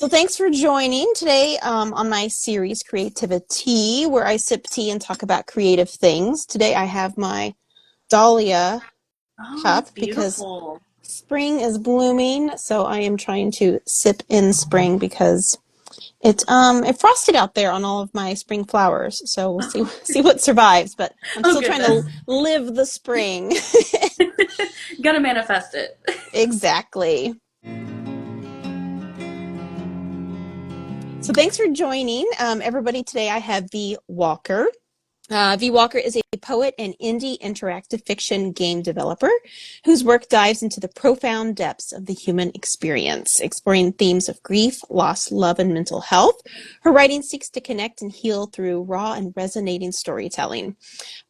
So thanks for joining today on my series CreativiTEA, where I sip tea and talk about creative things. Today I have my Dahlia Oh, cup it's because beautiful. spring is blooming. So I am trying to sip in spring because it frosted out there on all of my spring flowers. So we'll see what survives. But I'm Oh still trying to goodness. live the spring. Gotta manifest it. Exactly. So thanks for joining, everybody. Today I have V. Walker. V. Walker is a poet and indie interactive fiction game developer whose work dives into the profound depths of the human experience, exploring themes of grief, loss, love, and mental health. Her writing seeks to connect and heal through raw and resonating storytelling.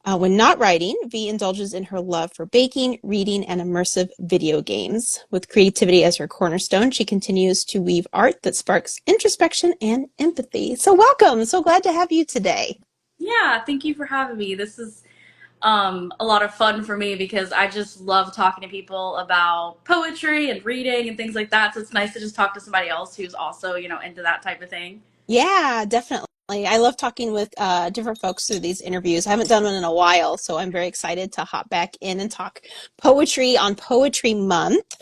When not writing, V indulges in her love for baking, reading, and immersive video games. With creativity as her cornerstone, she continues to weave art that sparks introspection and empathy. So welcome. So glad to have you today. Yeah, thank you for having me. This is a lot of fun for me because I just love talking to people about poetry and reading and things like that. So it's nice to just talk to somebody else who's also, into that type of thing. Yeah, definitely. I love talking with different folks through these interviews. I haven't done one in a while, so I'm very excited to hop back in and talk poetry on Poetry Month.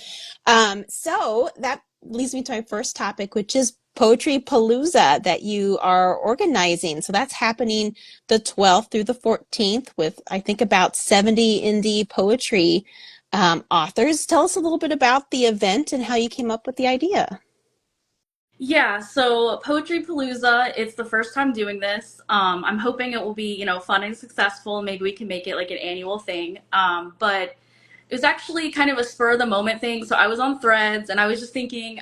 So that leads me to my first topic, which is Poetrypalooza that you are organizing. So that's happening the 12th through the 14th with, I think, about 70 indie poetry authors. Tell us a little bit about the event and how you came up with the idea. Yeah, so Poetrypalooza, it's the first time doing this. I'm hoping it will be, fun and successful. Maybe we can make it like an annual thing. But it was actually kind of a spur of the moment thing. So I was on Threads and I was just thinking,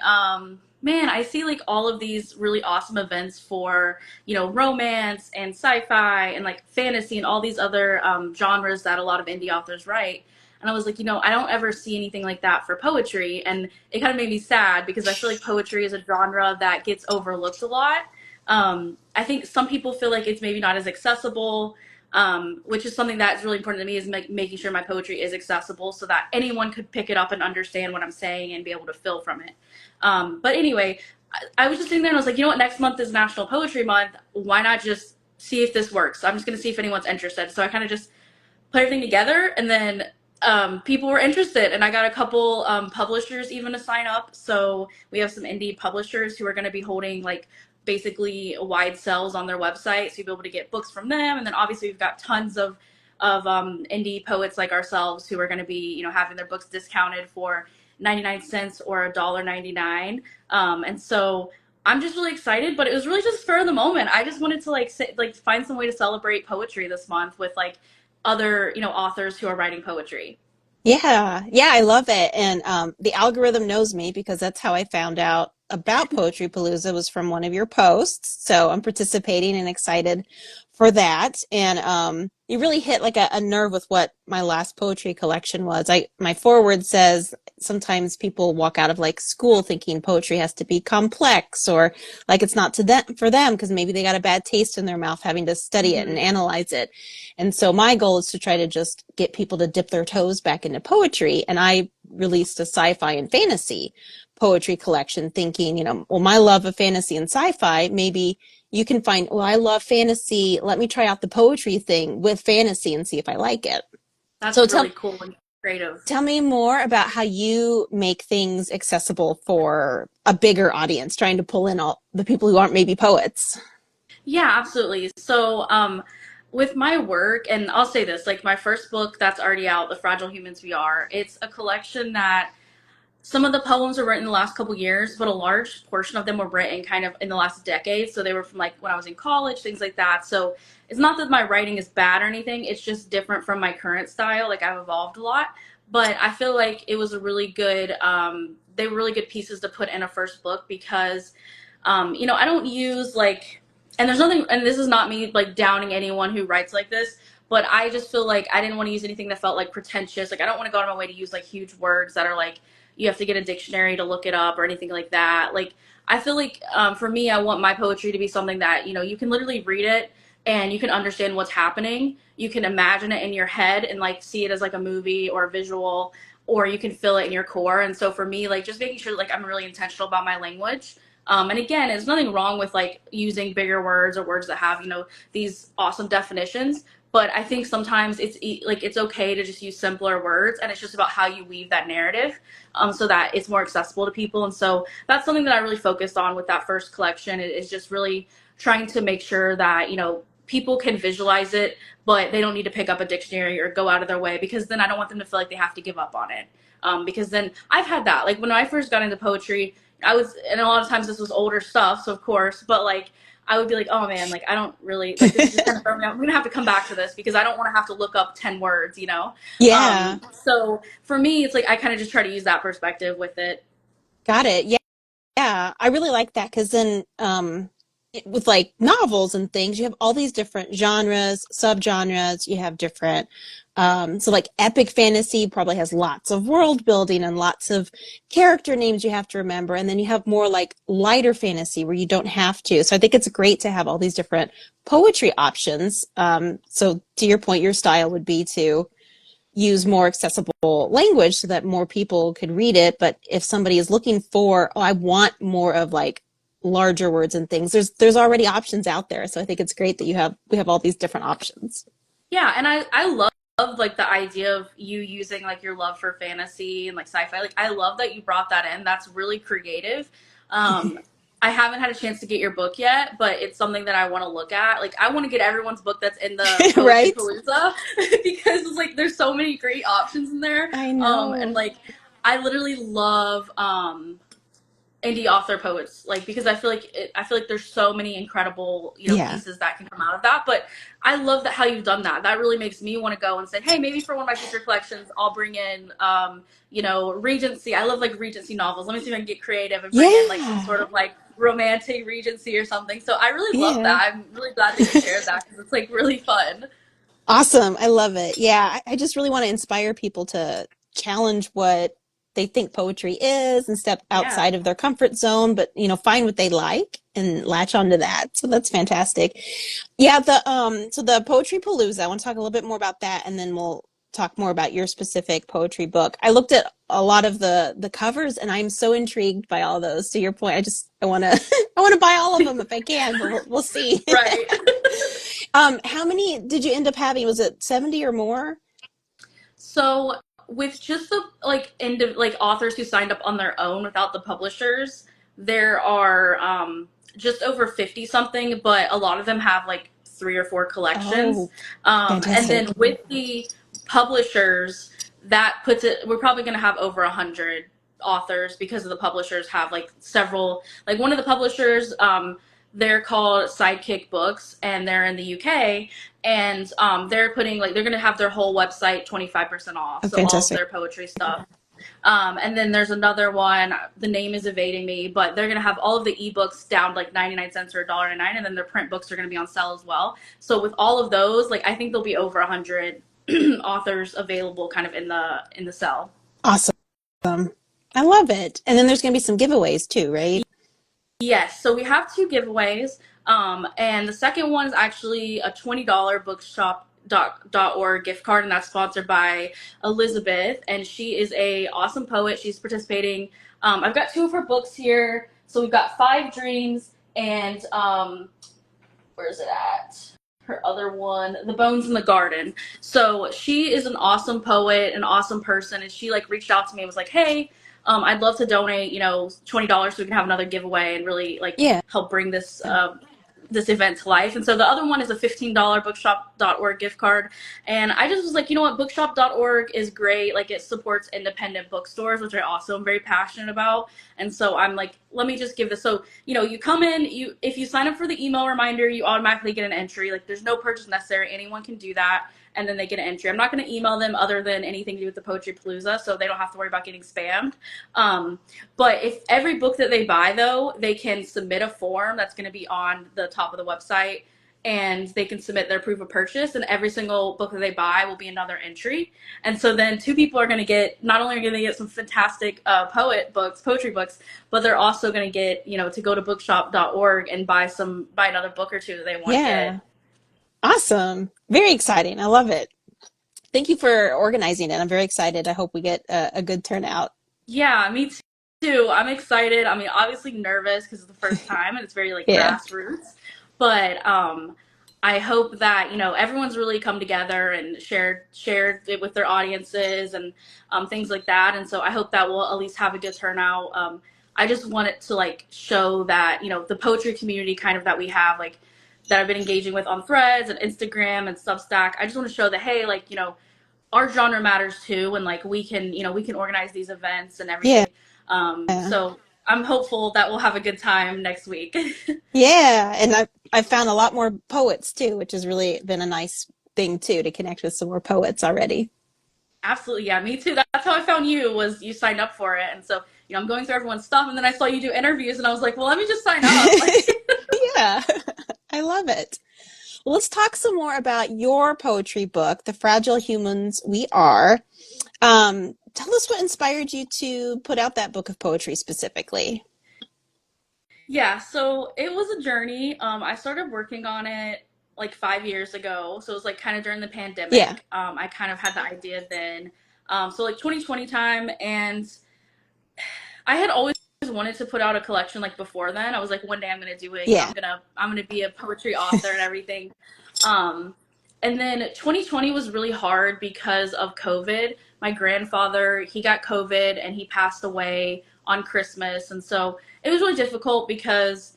man, I see like all of these really awesome events for, romance and sci-fi and like fantasy and all these other genres that a lot of indie authors write. And I was like, I don't ever see anything like that for poetry. And it kind of made me sad because I feel like poetry is a genre that gets overlooked a lot. I think some people feel like it's maybe not as accessible, which is something that's really important to me is making sure my poetry is accessible so that anyone could pick it up and understand what I'm saying and be able to fill from it. But anyway, I was just sitting there and I was like, you know what, next month is National Poetry Month. Why not just see if this works? I'm just going to see if anyone's interested. So I kind of just put everything together and then people were interested and I got a couple publishers even to sign up. So we have some indie publishers who are going to be holding like basically wide sales on their website, so you'll be able to get books from them. And then obviously we've got tons of indie poets like ourselves who are going to be having their books discounted for 99 cents or $1.99. And so I'm just really excited, but it was really just spur of the moment. I just wanted to find some way to celebrate poetry this month with like other authors who are writing poetry. Yeah, yeah, I love it. And the algorithm knows me because that's how I found out about Poetry Palooza was from one of your posts. So I'm participating and excited for that. And you really hit like a nerve with what my last poetry collection was. My foreword says sometimes people walk out of like school thinking poetry has to be complex or like it's not to them for them because maybe they got a bad taste in their mouth having to study it and Mm-hmm. analyze it. And so my goal is to try to just get people to dip their toes back into poetry. And I released a sci-fi and fantasy poetry collection thinking, well, my love of fantasy and sci-fi, maybe you can find, well, I love fantasy. Let me try out the poetry thing with fantasy and see if I like it. That's So really cool and creative. tell me more about how you make things accessible for a bigger audience, trying to pull in all the people who aren't maybe poets. Yeah, absolutely. So, with my work, and I'll say this, like my first book that's already out, The Fragile Humans We Are, it's a collection that some of the poems were written in the last couple years, but a large portion of them were written kind of in the last decade. So they were from like when I was in college, things like that. So it's not that my writing is bad or anything. It's just different from my current style. Like I've evolved a lot, but I feel like it was a really good. They were really good pieces to put in a first book because, I don't use like, and there's nothing, and this is not me like downing anyone who writes like this, but I just feel like I didn't want to use anything that felt like pretentious. Like I don't want to go out of my way to use like huge words that are like you have to get a dictionary to look it up or anything like that. Like I feel like for me, I want my poetry to be something that you can literally read it and you can understand what's happening. You can imagine it in your head and like see it as like a movie or a visual, or you can feel it in your core. And so for me, like just making sure like I'm really intentional about my language And again, there's nothing wrong with like using bigger words or words that have, these awesome definitions. But I think sometimes like it's okay to just use simpler words, and it's just about how you weave that narrative, so that it's more accessible to people. And so that's something that I really focused on with that first collection. Is just really trying to make sure that people can visualize it, but they don't need to pick up a dictionary or go out of their way, because then I don't want them to feel like they have to give up on it. Because then I've had that. Like when I first got into poetry, and a lot of times this was older stuff, so of course, but like I would be like, oh man, like I don't really like this is just kind of throwing me out. I'm gonna have to come back to this because I don't want to have to look up 10 words. Yeah, So for me, it's like I kind of just try to use that perspective with it. got it. Yeah. Yeah, I really like that because then with like novels and things, you have all these different genres, subgenres, you have different so like epic fantasy probably has lots of world building and lots of character names you have to remember. And then you have more like lighter fantasy where you don't have to. So I think it's great to have all these different poetry options. So to your point, your style would be to use more accessible language so that more people could read it. But if somebody is looking for, oh, I want more of like larger words and things, there's already options out there. So I think it's great that we have all these different options. Yeah, and I love like the idea of you using like your love for fantasy and like sci-fi. Like I love that you brought that in. That's really creative. Um I haven't had a chance to get your book yet, but it's something that I want to look at. Like I want to get everyone's book that's in the Poetry Right? Palooza because it's like there's so many great options in there. I And know. like I literally love indie author poets, like because I feel like there's so many incredible Yeah. pieces that can come out of that. But I love that how you've done that really makes me want to go and say, hey, maybe for one of my future collections I'll bring in Regency. I love like Regency novels. Let me see if I can get creative and bring in like some Yeah. sort of like romantic Regency or something. So I really love Yeah. that. I'm really glad that you shared that because it's like really fun. Awesome. I love it. Yeah, I just really want to inspire people to challenge what they think poetry is and step Yeah. outside of their comfort zone, but find what they like and latch onto that. So that's fantastic. Yeah, the Poetry Palooza, I want to talk a little bit more about that and then we'll talk more about your specific poetry book. I looked at a lot of the covers and I'm so intrigued by all those. To your point, I want to I want to buy all of them if I can, but we'll see. Right. How many did you end up having? Was it 70 or more? So with just the like authors who signed up on their own without the publishers, there are just over 50 something, but a lot of them have like 3 or 4 collections. Oh, And then fantastic. with the publishers, that puts it. We're probably going to have over 100 authors because of the publishers have like several. Like one of the publishers, they're called Sidekick Books, and they're in the UK, and they're putting like they're gonna have their whole website 25% off, Oh, so all of fantastic. their poetry stuff. And then there's another one. The name is evading me, but they're gonna have all of the ebooks down to like 99 cents or $1.99, and then their print books are gonna be on sale as well. So with all of those, like I think there'll be over 100 authors available, kind of in the cell. Awesome. I love it. And then there's going to be some giveaways too, right? Yes, so we have 2 giveaways. And the second one is actually a $20 bookshop.org gift card, and that's sponsored by Elizabeth, and she is a awesome poet. She's participating. I've got 2 of her books here. So we've got Five Dreams and where's it at? Her other one, The Bones in the Garden. So she is an awesome poet, an awesome person, and she like reached out to me and was like, "Hey, I'd love to donate, $20 so we can have another giveaway and really like Yeah. help bring this event to life." And so the other one is a $15 bookshop.org gift card. And I just was like, you know what, bookshop.org is great. Like it supports independent bookstores, which I also am very passionate about. And so I'm like, let me just give this. So, you come in, if you sign up for the email reminder, you automatically get an entry. Like there's no purchase necessary. Anyone can do that. And then they get an entry. I'm not going to email them other than anything to do with the Poetrypalooza, so they don't have to worry about getting spammed. But if every book that they buy, though, they can submit a form that's going to be on the top of the website, and they can submit their proof of purchase, and every single book that they buy will be another entry. And so then 2 people are going to get, not only are going to get some fantastic poetry books, but they're also going to get, to go to bookshop.org and buy another book or 2 that they want to Yeah. get. Awesome. Very exciting. I love it. Thank you for organizing it. I'm very excited. I hope we get a good turnout. Yeah, me too. too. I'm excited. I mean, obviously nervous because it's the first time and it's very like Yeah. grassroots. But I hope that everyone's really come together and shared it with their audiences and things like that. And so I hope that we'll at least have a good turnout. I just want it to like show that the poetry community kind of that we have like that I've been engaging with on Threads and Instagram and Substack. I just want to show that hey, like our genre matters too, and like we can organize these events and Yeah. everything. So I'm hopeful that we'll have a good time next week. Yeah. And I've found a lot more poets too, which has really been a nice thing too, to connect with some more poets already. Absolutely, yeah, me too. That's how I found you, was you signed up for it. And so I'm going through everyone's stuff, and then I saw you do interviews, and I was like, well, let me just sign up. Yeah. I love it. Well, let's talk some more about your poetry book, The Fragile Humans We Are. Tell us what inspired you to put out that book of poetry specifically. Yeah, so it was a journey. I started working on it like 5 years ago. So it was like kind of during the Yeah. pandemic. I kind of had the idea then. So like 2020 time, and I had always wanted to put out a collection like before then. I was like, one day I'm gonna do it. Yeah. I'm gonna be a poetry author and everything. Um, and then 2020 was really hard because of COVID. My grandfather, he got COVID and he passed away on Christmas, and so it was really difficult because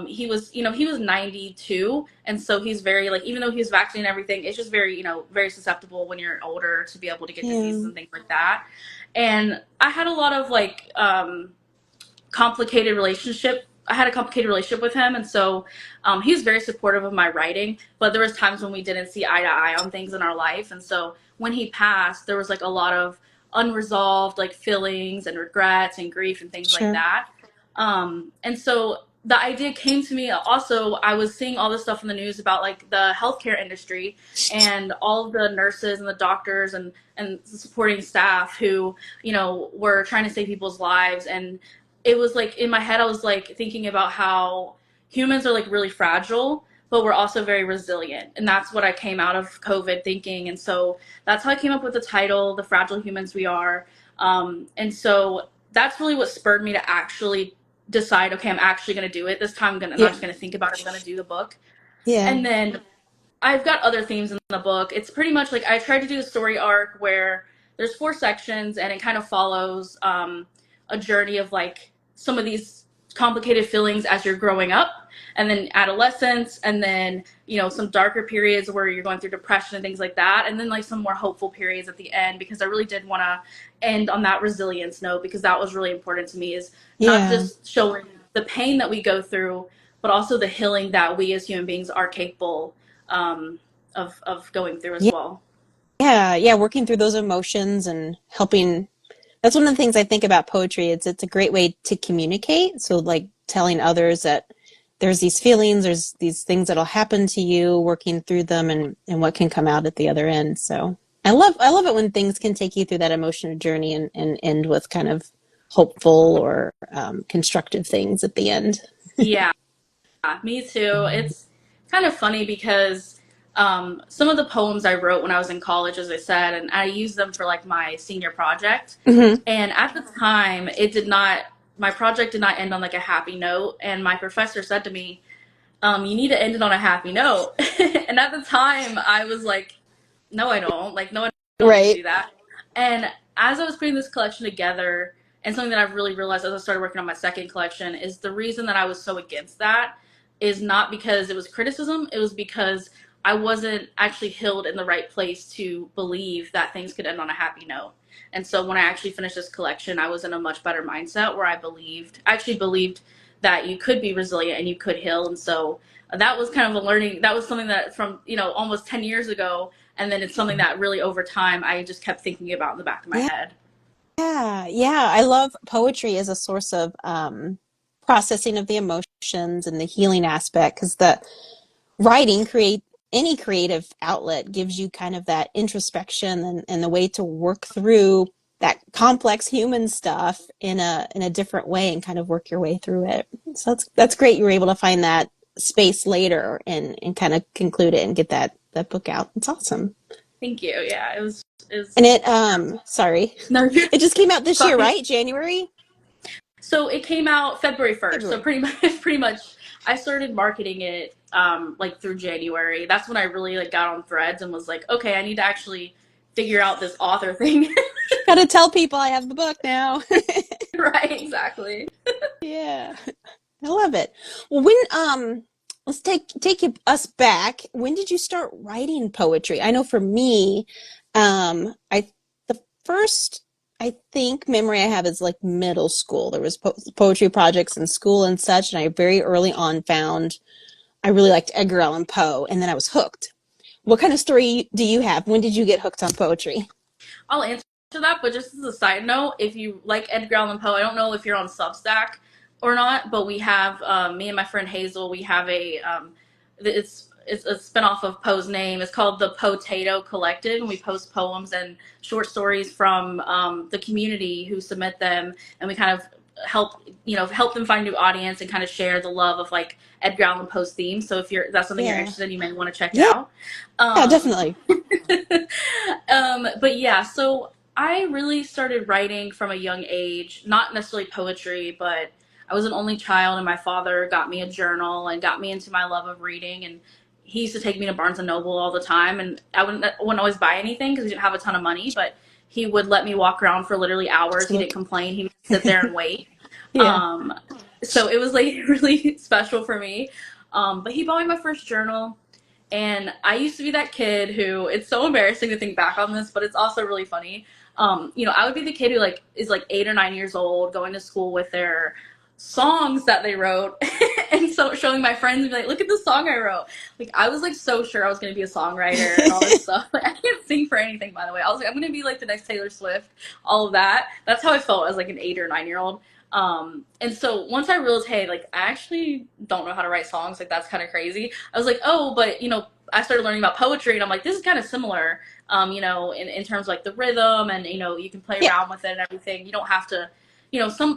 he was 92, and so he's very like, even though he was vaccinated and everything, it's just very very susceptible when you're older to be able to get diseases Yeah. and things like that. And I had a lot of like complicated relationship I had a complicated relationship with him, and so he was very supportive of my writing. But there was times when we didn't see eye to eye on things in our life, and so when he passed, there was like a lot of unresolved like feelings and regrets and grief and things like Sure. that. And so the idea came to me. Also, I was seeing all this stuff in the news about like the healthcare industry and all of the nurses and the doctors and supporting staff who were trying to save people's lives. And it was like in my head I was like thinking about how humans are like really fragile, but we're also very resilient, and that's what I came out of COVID thinking. And so that's how I came up with the title, The Fragile Humans We Are. And so that's really what spurred me to actually decide, okay, I'm actually going to do it this time. I'm not Yeah. just going to think about it, I'm going to do the book. Yeah. And then I've got other themes in the book. It's pretty much like I tried to do a story arc where there's 4 sections, and it kind of follows a journey of like some of these complicated feelings as you're growing up, and then adolescence, and then some darker periods where you're going through depression and things like that, and then like some more hopeful periods at the end, because I really did want to end on that resilience note, because that was really important to me, is not Yeah. just showing the pain that we go through, but also the healing that we as human beings are capable um, of going through as Yeah. well. Yeah. Yeah. Working through those emotions and helping. That's one of the things I think about poetry. It's a great way to communicate. So like telling others that there's these feelings, there's these things that'll happen to you, working through them and what can come out at the other end. So I love it when things can take you through that emotional journey and end with kind of hopeful or constructive things at the end. Yeah, me too. It's kind of funny because some of the poems I wrote when I was in college, as I said, and I used them for like my senior project. Hmm. And at the time, my project did not end on like a happy note. And my professor said to me, you need to end it on a happy note. And at the time, I was like, no, I don't. Like, no, I don't need to Right. do that. And as I was putting this collection together, and something that I've really realized as I started working on my second collection, is the reason that I was so against that is not because it was criticism, it was because I wasn't actually healed in the right place to believe that things could end on a happy note. And so when I actually finished this collection, I was in a much better mindset where actually believed that you could be resilient and you could heal. And so that was kind of a learning. That was something that from, almost 10 years ago. And then it's something that really over time, I just kept thinking about in the back of my Yeah. head. Yeah. Yeah. I love poetry as a source of processing of the emotions and the healing aspect, because the writing create any creative outlet gives you kind of that introspection and the way to work through that complex human stuff in a different way and kind of work your way through it. So that's great you were able to find that space later and kind of conclude it and get that book out. It's awesome. Thank you. Yeah, it was. And it sorry. No, you're It just came out this year, sorry. right? January? So it came out February 1st. So February. pretty much I started marketing it like through January. That's when I really like got on Threads and was like, okay, I need to actually figure out this author thing. Gotta tell people I have the book now. Right, exactly. Yeah. I love it. Well, when let's us back. When did you start writing poetry? I know for me, I the first I think memory I have is like middle school. There was poetry projects in school and such, and I very early on found I really liked Edgar Allan Poe, and then I was hooked. What kind of story do you have? When did you get hooked on poetry? I'll answer that, but just as a side note, if you like Edgar Allan Poe, I don't know if you're on Substack or not, but we have me and my friend Hazel. We have it's a spinoff of Poe's name. It's called the Potato Collective, and we post poems and short stories from the community who submit them, and we kind of help them find a new audience and kind of share the love of like Edgar Allan Poe's theme. So if that's something you're Yeah. interested in, you may want to check it Yeah, out. yeah, Um, definitely. but yeah, so I really started writing from a young age, not necessarily poetry, but I was an only child, and my father got me a journal and got me into my love of reading. And he used to take me to Barnes and Noble all the time, and I wouldn't always buy anything because we didn't have a ton of money, but he would let me walk around for literally hours. He didn't Look. complain. He would sit there and wait. Yeah. Um, so it was like really special for me. But he bought me my first journal. And I used to be that kid who, it's so embarrassing to think back on this, but it's also really funny. I would be the kid who like is like 8 or 9 years old, going to school with their songs that they wrote, and so showing my friends and be like, "Look at the song I wrote." Like I was like so sure I was gonna be a songwriter and all this stuff. Like I can't sing for anything, by the way. I was like, I'm gonna be like the next Taylor Swift, all of that. That's how I felt as like an 8 or 9 year old. And so once I realized, hey, like I actually don't know how to write songs, like that's kind of crazy. I was like, oh, but I started learning about poetry, and I'm like, this is kind of similar, in terms of like the rhythm, and you can play Yeah. around with it and everything. You don't have to,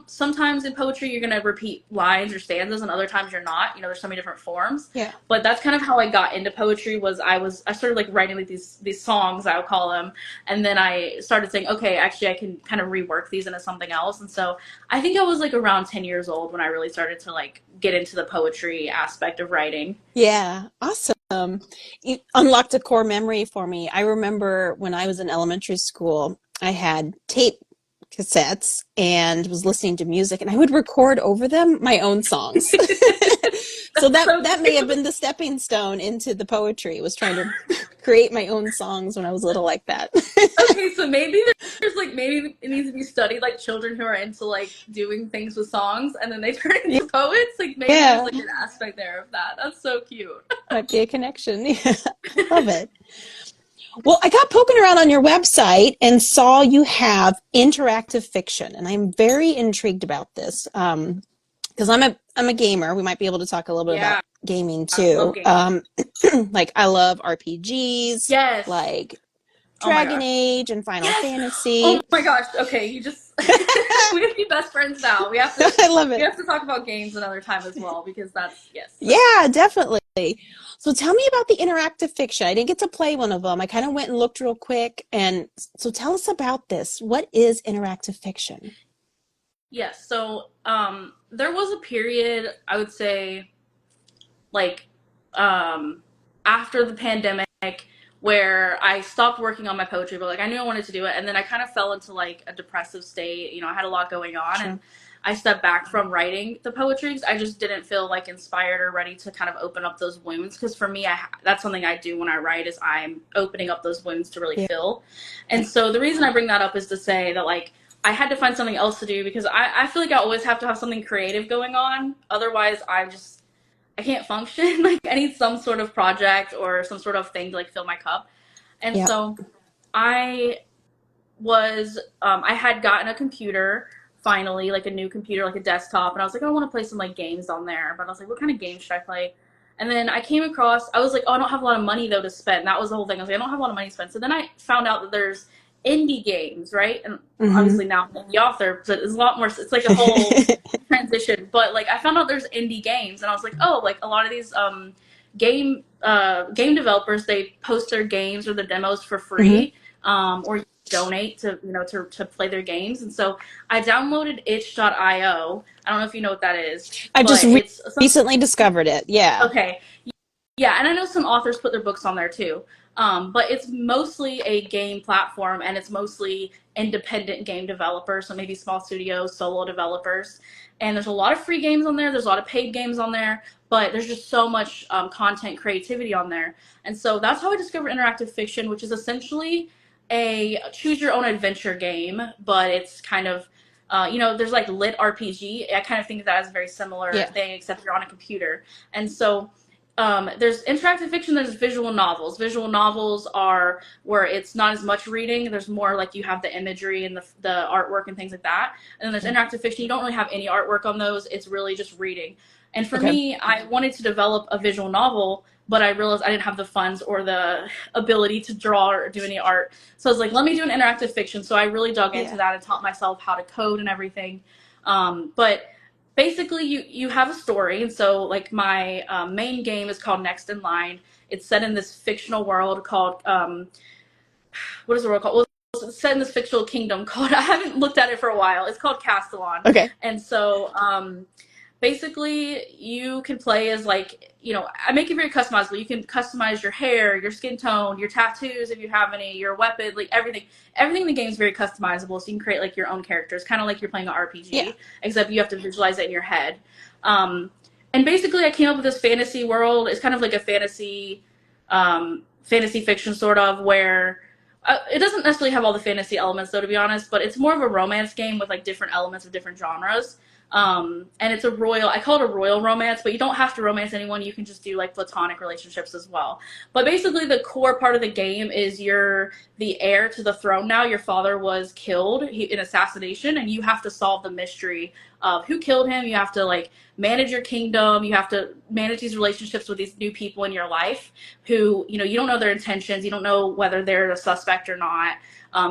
sometimes in poetry you're gonna repeat lines or stanzas, and other times you're not. There's so many different forms. Yeah. But that's kind of how I got into poetry. I started like writing like these songs, I would call them, and then I started saying, okay, actually I can kind of rework these into something else. And so I think I was like around 10 years old when I really started to like get into the poetry aspect of writing. Yeah, awesome. You unlocked a core memory for me. I remember when I was in elementary school, I had tape cassettes and was listening to music, and I would record over them my own songs. So That's that so that may have cute. been the stepping stone into the poetry, was trying to create my own songs when I was little like that. Okay, so maybe it needs to be studied, like children who are into like doing things with songs and then they turn into poets. Like maybe there's Yeah, like an aspect there of that. That's so cute. might be a connection. Yeah, I love it. Well, I got poking around on your website and saw you have interactive fiction, and I'm very intrigued about this because I'm a gamer. We might be able to talk a little bit about Yeah, gaming I love too. games. Like I love RPGs, Yes. like Oh my Dragon gosh. Age and Final Yes. Oh Fantasy. my gosh. Okay, you just we have to be best friends now. We have to I love we it. have to talk about games another time as well because that's yes. Yeah, definitely. So tell me about the interactive fiction. I didn't get to play one of them. I kind of went and looked real quick. And so tell us about this. What is interactive fiction? Yes. So there was a period, I would say, like um after the pandemic, where I stopped working on my poetry, but like I knew I wanted to do it, and then I kind of fell into like a depressive state. I had a lot going on, and Sure. I stepped back from writing the poetry because I just didn't feel like inspired or ready to kind of open up those wounds. Because for me, that's something I do when I write, is I'm opening up those wounds to really Yeah. fill. And so the reason I bring that up is to say that like I had to find something else to do because I feel like I always have to have something creative going on. Otherwise, I can't function. Like I need some sort of project or some sort of thing to like fill my cup. And Yeah. so I I had gotten a computer finally, like a new computer, like a desktop, and I was like, oh, I want to play some like games on there. But I was like, what kind of games should I play? And then I was like, oh, I don't have a lot of money though to spend. That was the whole thing. I was like, I don't have a lot of money to spend. So then I found out that there's indie games, right? And Hmm. obviously now I'm the author, so it's a lot more. It's like a whole transition. But like I found out there's indie games, and I was like, oh, like a lot of these game developers, they post their games or the demos for Hmm. free, or donate to to play their games. And so I downloaded itch.io. I don't know if you know what that is, I've just but it's some, recently discovered it. Yeah. okay. Yeah, and I know some authors put their books on there too. But it's mostly a game platform, and it's mostly independent game developers, so maybe small studios, solo developers. And there's a lot of free games on there. There's a lot of paid games on there, but there's just so much content creativity on there. And so that's how I discovered interactive fiction, which is essentially a choose your own adventure game, but it's kind of there's like lit RPG. I kind of think of that as a very similar Yeah. thing, except you're on a computer. And so there's interactive fiction, there's visual novels. Visual novels are where it's not as much reading. There's more like you have the imagery and the artwork and things like that. And then there's interactive fiction. You don't really have any artwork on those. It's really just reading. And for Okay. me, I wanted to develop a visual novel, but I realized I didn't have the funds or the ability to draw or do any art. So I was like, let me do an interactive fiction. So I really dug into that and taught myself how to code and everything. But basically you have a story. And so like my main game is called Next in Line. It's set in this fictional world called what is the world called? Well, it's set in this fictional kingdom called, I haven't looked at it for a while, it's called Castellon. Okay. And so basically you can play as like, I make it very customizable. You can customize your hair, your skin tone, your tattoos if you have any, your weapon, like everything in the game is very customizable. So you can create like your own characters, kind of like you're playing an RPG, except you have to visualize it in your head. And basically I came up with this fantasy world. It's kind of like a fantasy fiction sort of, where it doesn't necessarily have all the fantasy elements though, to be honest, but it's more of a romance game with like different elements of different genres. And it's I call it a royal romance, but you don't have to romance anyone. You can just do like platonic relationships as well. But basically the core part of the game is you're the heir to the throne now. Your father was killed in assassination, and you have to solve the mystery of who killed him. You have to like manage your kingdom. You have to manage these relationships with these new people in your life who, you don't know their intentions. You don't know whether they're a suspect or not.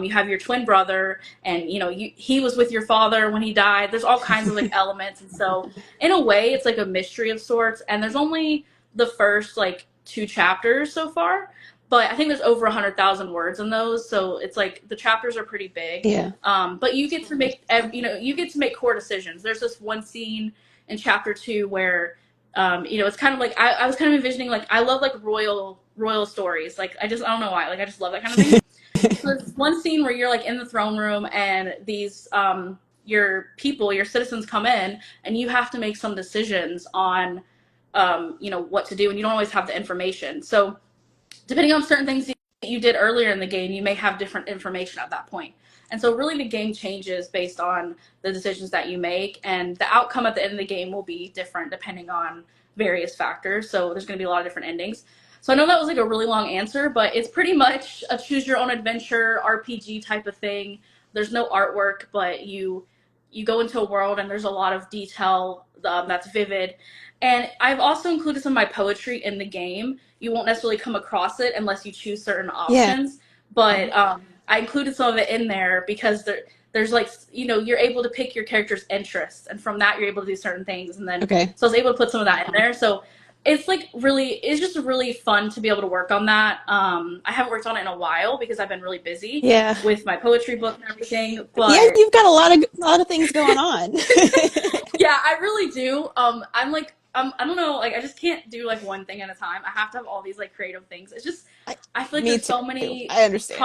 You have your twin brother, and he was with your father when he died. There's all kinds of like elements, and so in a way, it's like a mystery of sorts. And there's only the first like 2 chapters so far, but I think there's over 100,000 words in those, so it's like the chapters are pretty big. Yeah. But you get to make core decisions. There's this one scene in chapter 2 where it's kind of like I was kind of envisioning, like, I love like royal stories. Like I don't know why, like I just love that kind of thing. So there's one scene where you're like in the throne room, and these your citizens come in, and you have to make some decisions on what to do, and you don't always have the information. So depending on certain things that you did earlier in the game, you may have different information at that point. And so really the game changes based on the decisions that you make, and the outcome at the end of the game will be different depending on various factors. So there's going to be a lot of different endings. So I know that was like a really long answer, but it's pretty much a choose your own adventure RPG type of thing. There's no artwork, but you go into a world, and there's a lot of detail that's vivid. And I've also included some of my poetry in the game. You won't necessarily come across it unless you choose certain options, but I included some of it in there because there's like, you're able to pick your character's interests, and from that you're able to do certain things. And then so I was able to put some of that in there. So it's just really fun to be able to work on that. I haven't worked on it in a while because I've been really busy with my poetry book and everything. But you've got a lot of things going on. yeah, I really do. I'm like, I don't know, like I just can't do like one thing at a time. I have to have all these like creative things. It's just I feel like there's so many. I understand.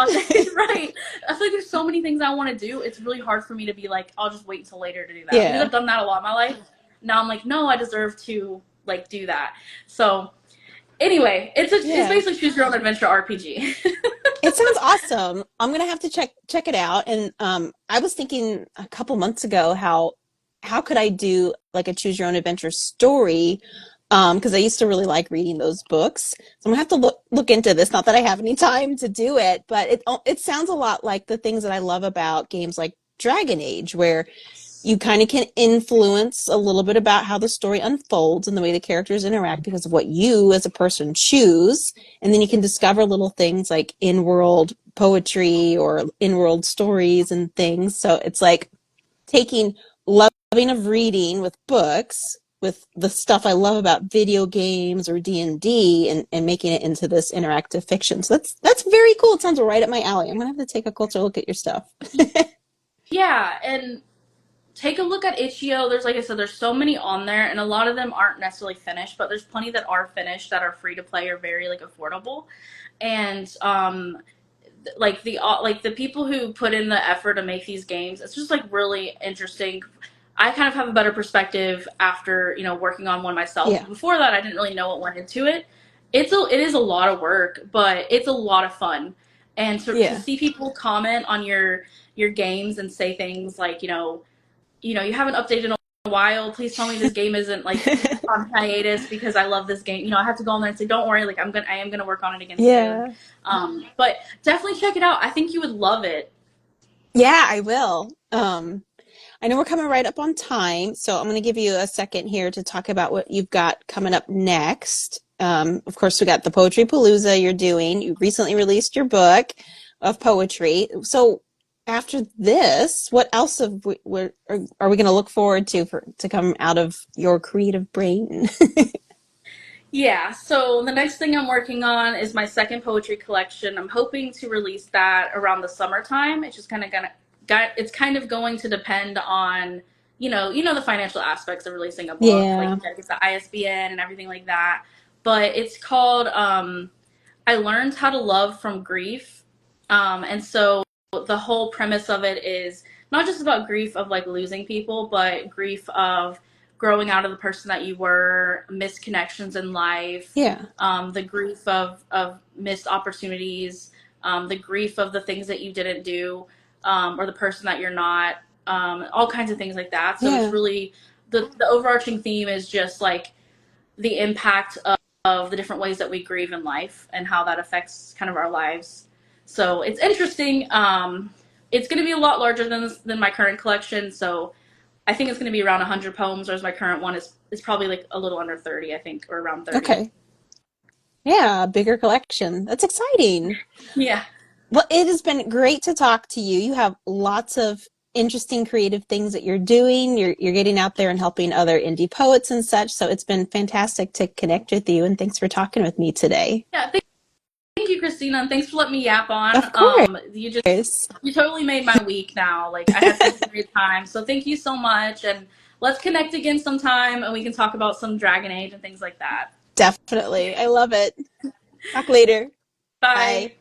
Right. I feel like there's so many things I want to do. It's really hard for me to be like, I'll just wait until later to do that. Because I've done that a lot in my life. Now I'm like, no, I deserve to like do that. So anyway, it's basically choose your own adventure RPG. It sounds awesome. I'm gonna have to check it out. And I was thinking a couple months ago how could I do like a choose your own adventure story, because I used to really like reading those books. So I'm gonna have to look into this. Not that I have any time to do it, but it sounds a lot like the things that I love about games like Dragon Age, where you kind of can influence a little bit about how the story unfolds and the way the characters interact because of what you as a person choose. And then you can discover little things like in-world poetry or in-world stories and things. So it's like taking loving of reading with books with the stuff I love about video games or D&D and making it into this interactive fiction. So that's very cool. It sounds right up my alley. I'm gonna have to take a closer look at your stuff. Yeah, and take a look at Itch.io. There's, like I said, there's so many on there, and a lot of them aren't necessarily finished, but there's plenty that are finished that are free to play or very like affordable. And like the people who put in the effort to make these games, it's just like really interesting. I kind of have a better perspective after working on one myself. Yeah. Before that, I didn't really know what went into it. It is a lot of work, but it's a lot of fun. And to Yeah. see people comment on your games and say things like you haven't updated in a while. Please tell me this game isn't like on hiatus because I love this game. I have to go on there and say, don't worry, like I am gonna work on it again soon. Yeah. But definitely check it out. I think you would love it. Yeah, I will. I know we're coming right up on time, so I'm going to give you a second here to talk about what you've got coming up next. Of course, we got the Poetrypalooza you're doing. You recently released your book of poetry. So after this, what else are we going to look forward to come out of your creative brain? Yeah, so the next thing I'm working on is my second poetry collection. I'm hoping to release that around the summertime. It's just it's kind of going to depend on the financial aspects of releasing a book, like Yeah, you gotta get the ISBN and everything like that. But it's called I Learned How to Love from Grief. And so the whole premise of it is not just about grief of like losing people, but grief of growing out of the person that you were, missed connections in life, yeah, the grief of missed opportunities, the grief of the things that you didn't do, or the person that you're not, all kinds of things like that. So it's yeah. really the overarching theme is just like the impact of the different ways that we grieve in life and how that affects kind of our lives. So it's interesting. It's going to be a lot larger than my current collection. So I think it's going to be around 100 poems, whereas my current one is probably like a little under 30, I think, or around 30. Okay. Yeah, bigger collection. That's exciting. Yeah. Well, it has been great to talk to you. You have lots of interesting creative things that you're doing. You're getting out there and helping other indie poets and such. So it's been fantastic to connect with you, and thanks for talking with me today. Yeah. Thank you, Christina, and thanks for letting me yap on. Of course. You totally made my week now. Like I had such a great time. So thank you so much, and let's connect again sometime, and we can talk about some Dragon Age and things like that. Definitely. I love it. Talk later. Bye. Bye.